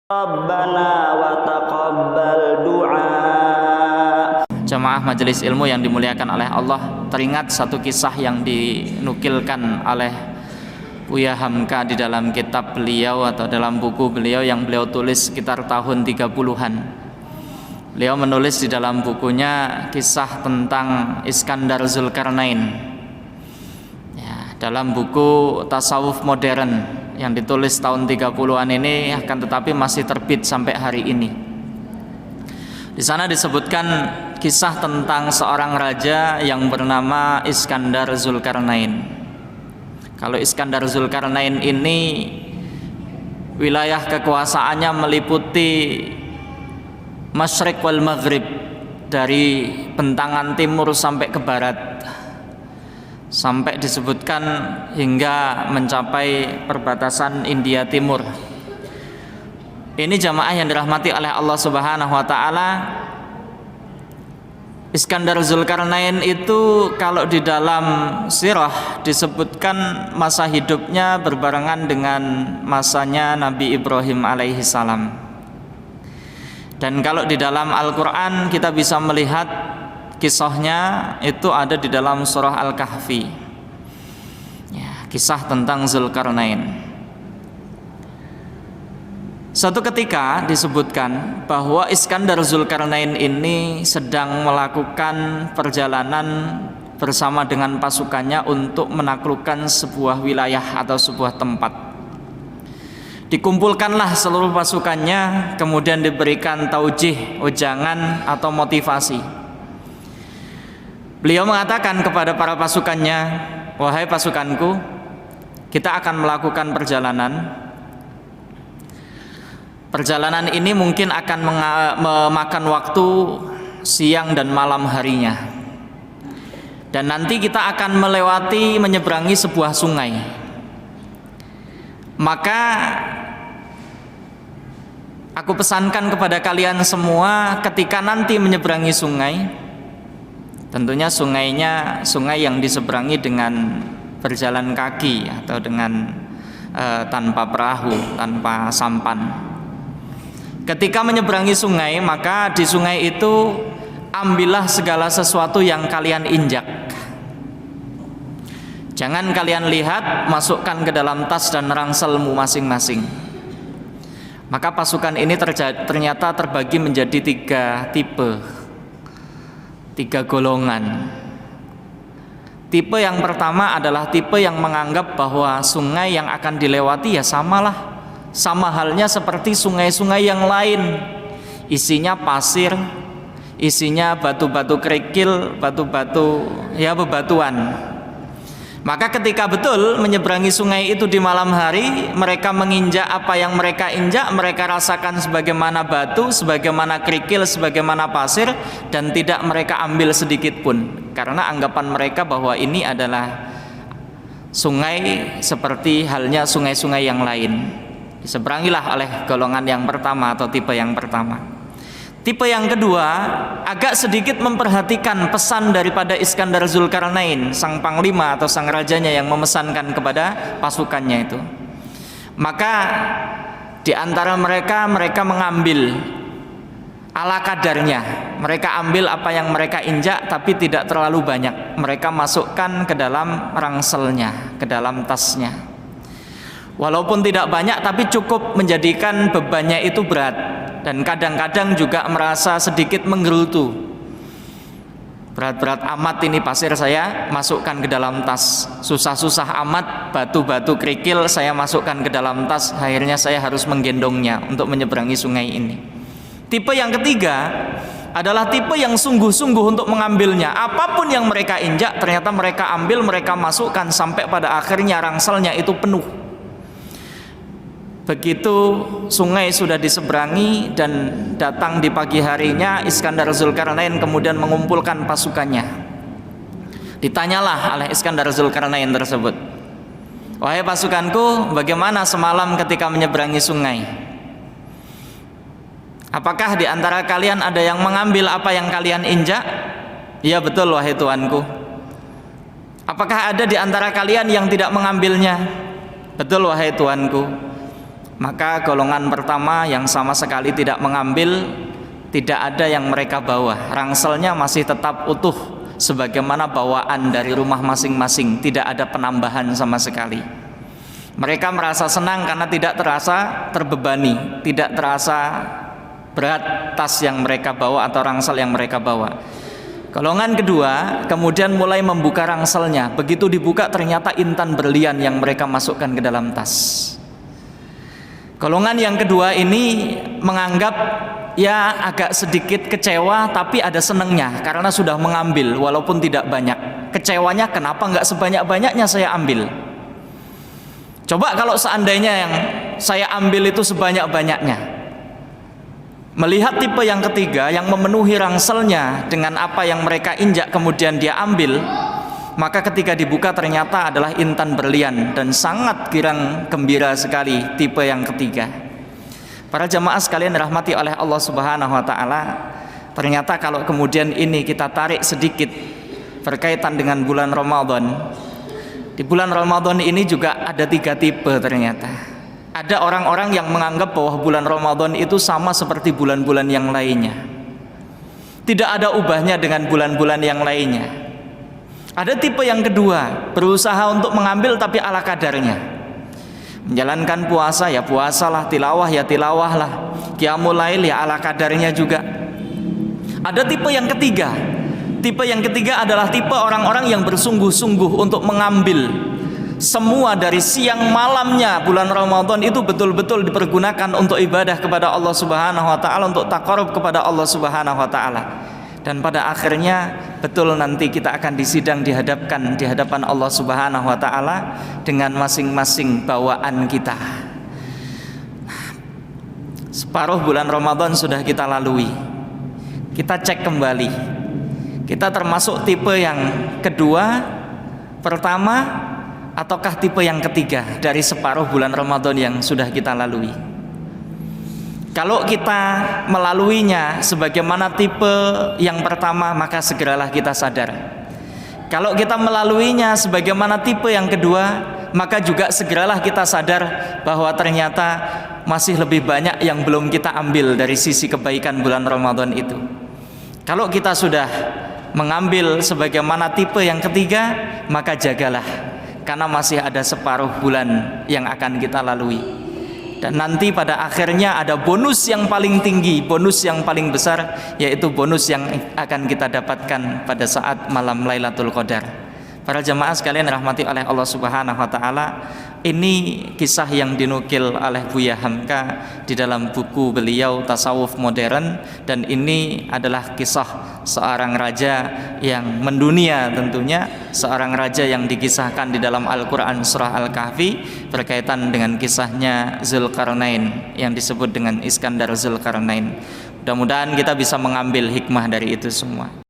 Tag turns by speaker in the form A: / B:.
A: Rabbana wa taqabbal du'a.
B: Jamaah majelis ilmu yang dimuliakan oleh Allah, teringat satu kisah yang dinukilkan oleh Buya Hamka di dalam kitab beliau atau dalam buku beliau yang beliau tulis sekitar tahun 30-an. Beliau menulis di dalam bukunya kisah tentang Iskandar Zulkarnain. Ya, dalam buku Tasawuf Modern yang ditulis tahun 30-an ini, akan tetapi masih terbit sampai hari ini. Di sana disebutkan kisah tentang seorang raja yang bernama Iskandar Zulkarnain. Kalau Iskandar Zulkarnain ini wilayah kekuasaannya meliputi Masyriq wal Maghrib, dari bentangan timur sampai ke barat, sampai disebutkan hingga mencapai perbatasan India Timur. Ini jamaah yang dirahmati oleh Allah Subhanahu wa taala. Iskandar Zulkarnain itu kalau di dalam sirah disebutkan masa hidupnya berbarengan dengan masanya Nabi Ibrahim alaihi salam. Dan kalau di dalam Al-Quran kita bisa melihat kisahnya itu ada di dalam surah Al-Kahfi, ya, kisah tentang Zulkarnain. Suatu ketika disebutkan bahwa Iskandar Zulkarnain ini sedang melakukan perjalanan bersama dengan pasukannya untuk menaklukkan sebuah wilayah atau sebuah tempat. Dikumpulkanlah seluruh pasukannya, kemudian diberikan taujih, ujangan atau motivasi. Beliau mengatakan kepada para pasukannya, "Wahai pasukanku, kita akan melakukan perjalanan. Perjalanan ini mungkin akan memakan waktu siang dan malam harinya. Dan nanti kita akan menyeberangi sebuah sungai. Maka aku pesankan kepada kalian semua, ketika nanti menyeberangi sungai, tentunya sungainya sungai yang diseberangi dengan berjalan kaki atau dengan tanpa perahu, tanpa sampan. Ketika menyeberangi sungai, maka di sungai itu ambillah segala sesuatu yang kalian injak. Jangan kalian lihat, masukkan ke dalam tas dan rangselmu masing-masing." Maka pasukan ini ternyata terbagi menjadi 3 tipe, 3 golongan. Tipe yang pertama adalah tipe yang menganggap bahwa sungai yang akan dilewati ya sama halnya seperti sungai-sungai yang lain, isinya pasir, isinya batu-batu kerikil, batu-batu, ya, bebatuan. Maka ketika betul menyeberangi sungai itu di malam hari, mereka menginjak apa yang mereka injak, mereka rasakan sebagaimana batu, sebagaimana kerikil, sebagaimana pasir, dan tidak mereka ambil sedikit pun, karena anggapan mereka bahwa ini adalah sungai seperti halnya sungai-sungai yang lain. Diseberangilah oleh golongan yang pertama atau tipe yang pertama. Tipe yang kedua agak sedikit memperhatikan pesan daripada Iskandar Zulkarnain, sang panglima atau sang rajanya yang memesankan kepada pasukannya itu. Maka di antara mereka mengambil ala kadarnya. Mereka ambil apa yang mereka injak, tapi tidak terlalu banyak. Mereka masukkan ke dalam rangselnya, ke dalam tasnya. Walaupun tidak banyak, tapi cukup menjadikan bebannya itu berat. Dan kadang-kadang juga merasa sedikit menggerutu. Berat-berat amat ini pasir saya masukkan ke dalam tas, susah-susah amat batu-batu kerikil saya masukkan ke dalam tas, akhirnya saya harus menggendongnya untuk menyeberangi sungai ini. Tipe yang ketiga adalah tipe yang sungguh-sungguh untuk mengambilnya. Apapun yang mereka injak ternyata mereka ambil, mereka masukkan, sampai pada akhirnya rangselnya itu penuh. Begitu sungai sudah diseberangi dan datang di pagi harinya, Iskandar Zulkarnain kemudian mengumpulkan pasukannya. Ditanyalah oleh Iskandar Zulkarnain tersebut, "Wahai pasukanku, bagaimana semalam ketika menyeberangi sungai? Apakah di antara kalian ada yang mengambil apa yang kalian injak?" "Iya betul, wahai tuanku." "Apakah ada di antara kalian yang tidak mengambilnya?" "Betul, wahai tuanku." Maka golongan pertama yang sama sekali tidak mengambil, tidak ada yang mereka bawa. Rangselnya masih tetap utuh sebagaimana bawaan dari rumah masing-masing, tidak ada penambahan sama sekali. Mereka merasa senang karena tidak terasa terbebani, tidak terasa berat tas yang mereka bawa atau rangsel yang mereka bawa. Golongan kedua kemudian mulai membuka rangselnya. Begitu dibuka ternyata intan berlian yang mereka masukkan ke dalam tas. Golongan yang kedua ini menganggap ya agak sedikit kecewa, tapi ada senengnya karena sudah mengambil walaupun tidak banyak. Kecewanya kenapa nggak sebanyak-banyaknya saya ambil? Coba kalau seandainya yang saya ambil itu sebanyak-banyaknya. Melihat tipe yang ketiga yang memenuhi rangselnya dengan apa yang mereka injak kemudian dia ambil, maka ketika dibuka ternyata adalah intan berlian dan sangat girang gembira sekali tipe yang ketiga. Para jamaah sekalian dirahmati oleh Allah Subhanahu wa taala, ternyata kalau kemudian ini kita tarik sedikit berkaitan dengan bulan Ramadan. Di bulan Ramadan ini juga ada 3 tipe ternyata. Ada orang-orang yang menganggap bahwa bulan Ramadan itu sama seperti bulan-bulan yang lainnya. Tidak ada ubahnya dengan bulan-bulan yang lainnya. Ada tipe yang kedua, berusaha untuk mengambil tapi ala kadarnya. Menjalankan puasa ya puasalah, tilawah ya tilawahlah, qiyamul lail ya ala kadarnya juga. Ada tipe yang ketiga. Tipe yang ketiga adalah tipe orang-orang yang bersungguh-sungguh untuk mengambil semua dari siang malamnya bulan Ramadan itu betul-betul dipergunakan untuk ibadah kepada Allah Subhanahu wa taala, untuk taqarrub kepada Allah Subhanahu wa taala. Dan pada akhirnya betul nanti kita akan disidang di hadapan Allah Subhanahu wa taala dengan masing-masing bawaan kita. Separuh bulan Ramadan sudah kita lalui. Kita cek kembali. Kita termasuk tipe yang kedua, pertama, ataukah tipe yang ketiga dari separuh bulan Ramadan yang sudah kita lalui? Kalau kita melaluinya sebagaimana tipe yang pertama, maka segeralah kita sadar. Kalau kita melaluinya sebagaimana tipe yang kedua, maka juga segeralah kita sadar bahwa ternyata masih lebih banyak yang belum kita ambil dari sisi kebaikan bulan Ramadan itu. Kalau kita sudah mengambil sebagaimana tipe yang ketiga, maka jagalah, karena masih ada separuh bulan yang akan kita lalui. Dan nanti pada akhirnya ada bonus yang paling tinggi, bonus yang paling besar, yaitu bonus yang akan kita dapatkan pada saat malam Lailatul Qadar. Para jamaah sekalian rahmati oleh Allah Subhanahu wa taala, ini kisah yang dinukil oleh Buya Hamka di dalam buku beliau Tasawuf Modern, dan ini adalah kisah seorang raja yang mendunia, tentunya seorang raja yang dikisahkan di dalam Al-Qur'an surah Al-Kahfi berkaitan dengan kisahnya Zulkarnain yang disebut dengan Iskandar Zulkarnain. Mudah-mudahan kita bisa mengambil hikmah dari itu semua.